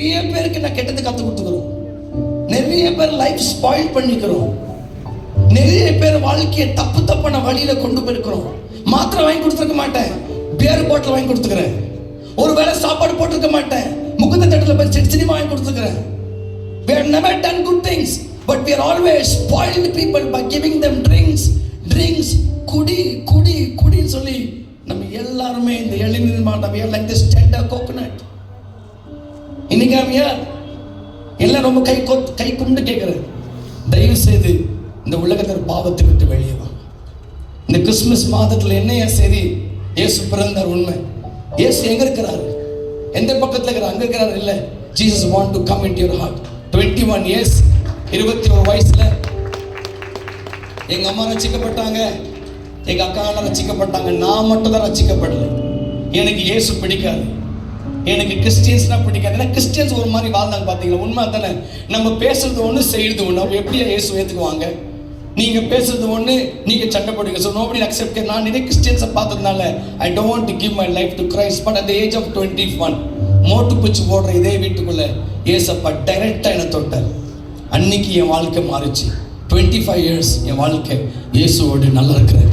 நிறைய பேருக்கு நான் கெட்டது கற்றுக் கொடுத்துக்கிறோம். நிறைய பேர் லைஃப் ஸ்பாயில் பண்ணிக்கிறோம். நிறைய பேர் வாழ்க்கையை தப்பான வழியில கொண்டு போயிருக்கிறோம். மாத்திரை வாங்கி கொடுத்துருக்க மாட்டேன், பியர் பாட்டில் வாங்கி கொடுத்துக்கிறேன். ஒரு வேளை சாப்பாடு போட்டிருக்க மாட்டேன், முகத்த தட்டில் போய் சினிமா வாங்கி கொடுத்துக்கிறேன். We have never done good things, but we are always spoiled people by giving them drinks. குடி குடி குடின்னு சொல்லி நம்ம எல்லாருமே இந்த இளநீர் we are like this tender coconut. இன்னைக்கு எல்லாம் ரொம்ப கை கும்பிட்டு கேட்கிறேன், தயவு செய்து இந்த உலகத்தில் பாவத்தை விட்டு வெளியே வா. இந்த கிறிஸ்துமஸ் மாதத்துல என்னையா சரி, இயேசு பிறந்தார் உண்மை. இயேசு எங்க இருக்கிறாரு? எந்த பக்கத்துல இருக்கிறார்? அங்க இருக்கிறார் இல்ல. Jesus want to come into your heart. 21 years, 21 வயசுல எங்க அம்மா ரட்சிக்கப்பட்டாங்க, எங்க அக்கா எல்லாம் ரட்சிக்கப்பட்டாங்க. நான் மட்டும் தான் ரட்சிக்கப்படல. எனக்கு இயேசு பிடிக்காது, எனக்கு கிறிஸ்டியன்ஸ்னா பிடிக்காது. ஏன்னா கிறிஸ்டியன்ஸ் ஒரு மாதிரி வாழ்ந்தாங்க. பார்த்தீங்களா? உண்மை தானே. நம்ம பேசுறது ஒன்று, செய்யறது ஒன்று. அவங்க எப்படியா இயேசு ஏற்றுக்குவாங்க? நீங்க பேசுறது ஒன்று, நீங்க சண்டை போடுங்க. So nobody accept. நான் நிறைய கிறிஸ்டியன்ஸை பார்த்ததுனால I don't want to give my life to Christ. But at the age of 21 மோட்டு பூச்சி போடுற இதே வீட்டுக்குள்ள ஏசப்பா டைரக்டா என்னை தொட்டார். அன்னைக்கு என் வாழ்க்கை மாறிச்சு. 25 years என் வாழ்க்கை இயேசுவோடு நல்லா இருக்கிறேன்.